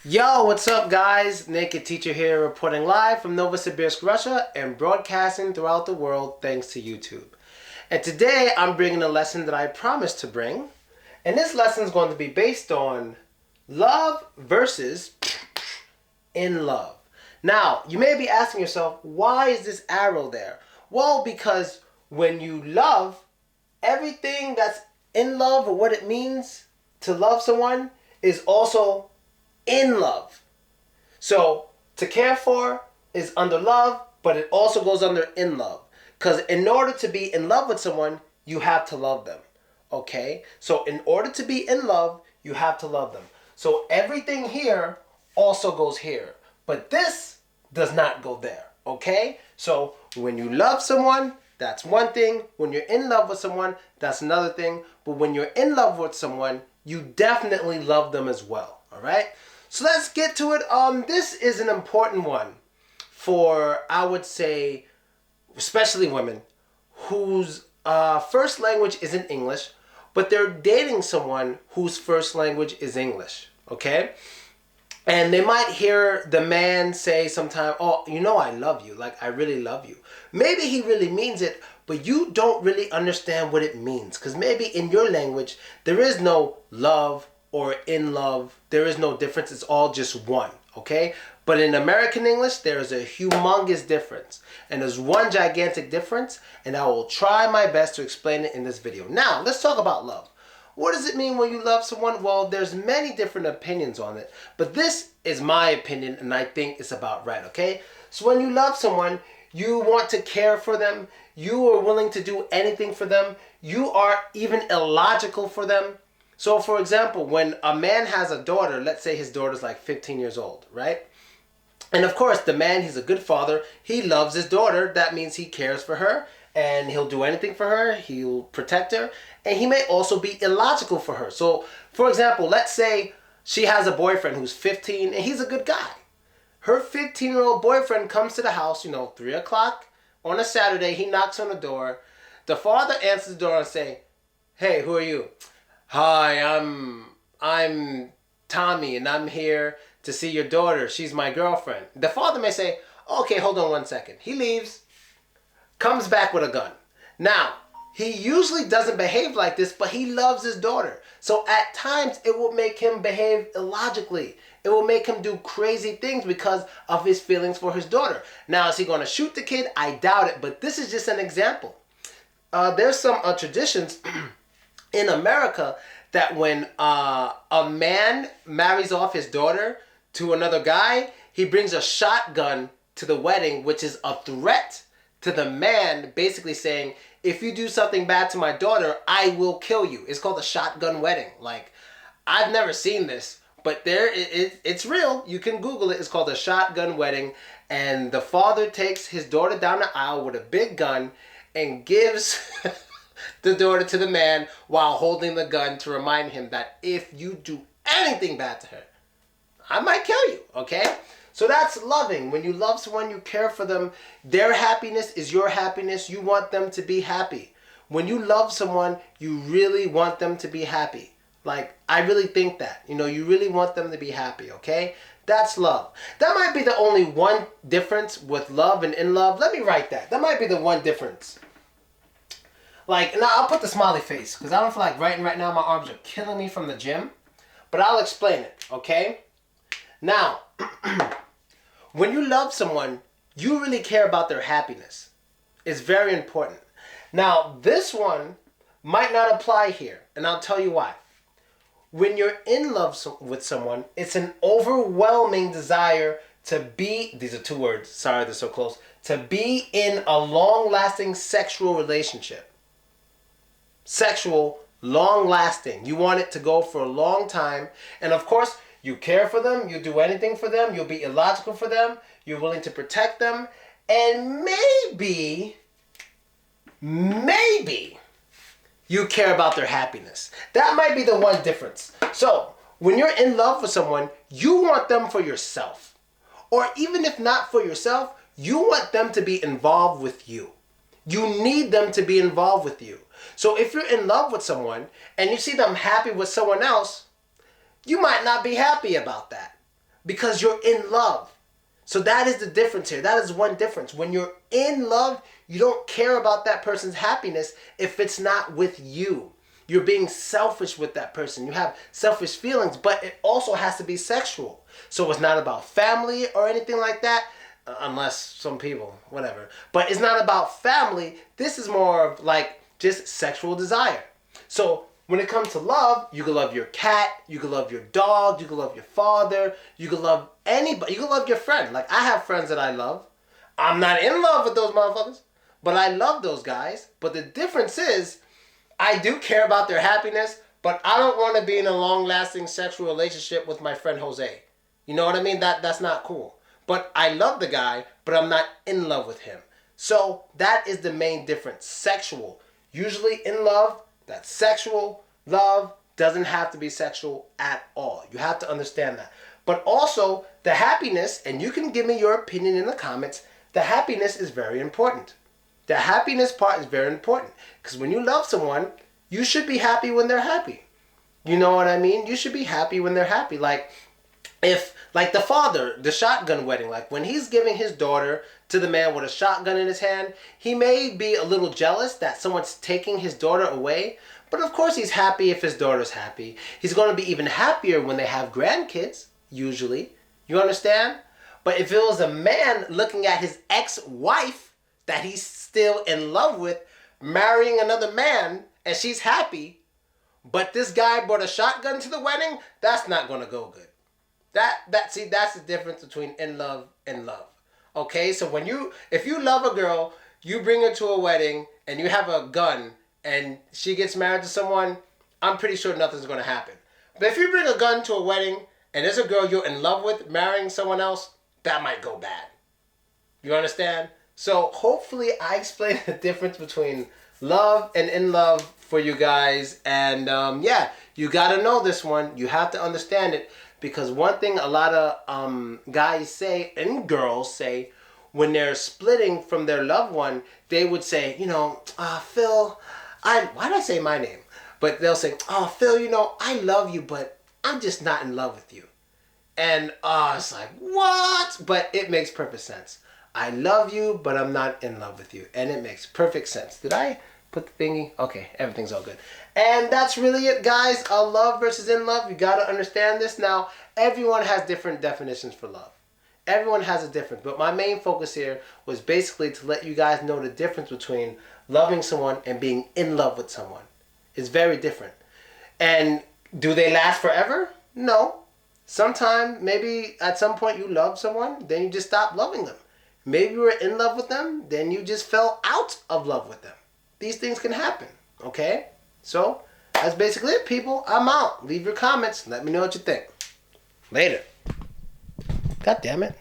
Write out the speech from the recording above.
Yo, what's up guys? Naked Teacher here reporting live from Novosibirsk, Russia and broadcasting throughout the world thanks to YouTube. And today I'm bringing a lesson that I promised to bring. And this lesson is going to be based on love versus in love. Now, you may be asking yourself, why is this arrow there? Well, because when you love, everything that's in love or what it means to love someone is also in love. So to care for is under love, but it also goes under in love. Because in order to be in love with someone, you have to love them. Okay? So in order to be in love, you have to love them. So everything here also goes here. But this does not go there. Okay? So when you love someone, that's one thing. When you're in love with someone, that's another thing. But when you're in love with someone, you definitely love them as well. All right? So let's get to it. This is an important one for, I would say, especially women whose first language isn't English, but they're dating someone whose first language is English. Okay? And they might hear the man say sometime, oh, you know I love you. Like, I really love you. Maybe he really means it, but you don't really understand what it means. Because maybe in your language, there is no love or in love. There is no difference. It's all just one. Okay? But in American English, there is a humongous difference. And there's one gigantic difference. And I will try my best to explain it in this video. Now, let's talk about love. What does it mean when you love someone? Well, there's many different opinions on it, but this is my opinion and I think it's about right, okay? So when you love someone, you want to care for them, you are willing to do anything for them, you are even illogical for them. So for example, when a man has a daughter, let's say his daughter's like 15 years old, right? And of course, the man, he's a good father, he loves his daughter, that means he cares for her, and he'll do anything for her, he'll protect her, and he may also be illogical for her. So, for example, let's say she has a boyfriend who's 15 and he's a good guy. Her 15-year-old boyfriend comes to the house, 3 o'clock on a Saturday, he knocks on the door. The father answers the door and say, hey, who are you? Hi, I'm Tommy and I'm here to see your daughter. She's my girlfriend. The father may say, okay, hold on one second. He leaves, comes back with a gun. Now, he usually doesn't behave like this, but he loves his daughter. So at times, it will make him behave illogically. It will make him do crazy things because of his feelings for his daughter. Now, is he going to shoot the kid? I doubt it, but this is just an example. There's some traditions in America that when a man marries off his daughter to another guy, he brings a shotgun to the wedding, which is a threat to the man, basically saying, if you do something bad to my daughter, I will kill you. It's called a shotgun wedding. Like, I've never seen this, but it's real. You can Google it. It's called a shotgun wedding. And the father takes his daughter down the aisle with a big gun and gives the daughter to the man while holding the gun to remind him that if you do anything bad to her, I might kill you, okay? So that's loving. When you love someone, you care for them. Their happiness is your happiness. You want them to be happy. When you love someone, you really want them to be happy. Like, I really think that. You really want them to be happy, okay? That's love. That might be the only one difference with love and in love. Let me write that. That might be the one difference. Like, now I'll put the smiley face because I don't feel like writing right now. My arms are killing me from the gym. But I'll explain it, okay? Now, when you love someone, you really care about their happiness. It's very important. Now, this one might not apply here, and I'll tell you why. When you're in love with someone, it's an overwhelming desire to be, these are two words, sorry they're so close, to be in a long-lasting sexual relationship. Sexual, long-lasting. You want it to go for a long time, and of course, you care for them, you do anything for them, you'll be illogical for them, you're willing to protect them, and maybe you care about their happiness. That might be the one difference. So, when you're in love with someone, you want them for yourself. Or even if not for yourself, you want them to be involved with you. You need them to be involved with you. So if you're in love with someone and you see them happy with someone else, you might not be happy about that. because you're in love. So that is the difference here. That is one difference. When you're in love, you don't care about that person's happiness if it's not with you. You're being selfish with that person. You have selfish feelings, but it also has to be sexual. So it's not about family or anything like that, unless some people, whatever. But it's not about family. This is more of like just sexual desire. So when it comes to love, you can love your cat, you can love your dog, you can love your father, you can love anybody, you can love your friend. Like, I have friends that I love. I'm not in love with those motherfuckers, but I love those guys. But the difference is, I do care about their happiness, but I don't want to be in a long-lasting sexual relationship with my friend Jose. You know what I mean? That's not cool. But I love the guy, but I'm not in love with him. So that is the main difference. Sexual. Usually in love, that's sexual. Love doesn't have to be sexual at all. You have to understand that. But also, the happiness, and you can give me your opinion in the comments, the happiness is very important. The happiness part is very important. Because when you love someone, you should be happy when they're happy. You know what I mean? You should be happy when they're happy. Like the father, the shotgun wedding, like when he's giving his daughter to the man with a shotgun in his hand, he may be a little jealous that someone's taking his daughter away, but of course he's happy if his daughter's happy. He's going to be even happier when they have grandkids, usually. You understand? But if it was a man looking at his ex-wife that he's still in love with, marrying another man, and she's happy, but this guy brought a shotgun to the wedding, that's not going to go good. See, that's the difference between in love and love. Okay, so if you love a girl, you bring her to a wedding and you have a gun and she gets married to someone, I'm pretty sure nothing's going to happen. But if you bring a gun to a wedding and there's a girl you're in love with marrying someone else, that might go bad. You understand? So hopefully I explained the difference between love and in love for you guys. And yeah, you got to know this one. You have to understand it. Because one thing a lot of guys say and girls say when they're splitting from their loved one, they would say, Phil, why did I say my name? But they'll say, Phil, I love you, but I'm just not in love with you. And it's like, what? But it makes perfect sense. I love you, but I'm not in love with you. And it makes perfect sense. Did I put the thingy? Okay, everything's all good. And that's really it, guys. Love versus in love. You got to understand this. Now, everyone has different definitions for love. Everyone has a difference. But my main focus here was basically to let you guys know the difference between loving someone and being in love with someone. It's very different. And do they last forever? No. Sometime, maybe at some point you love someone, then you just stop loving them. Maybe you were in love with them, then you just fell out of love with them. These things can happen, okay? So, that's basically it, people. I'm out. Leave your comments. Let me know what you think. Later. God damn it.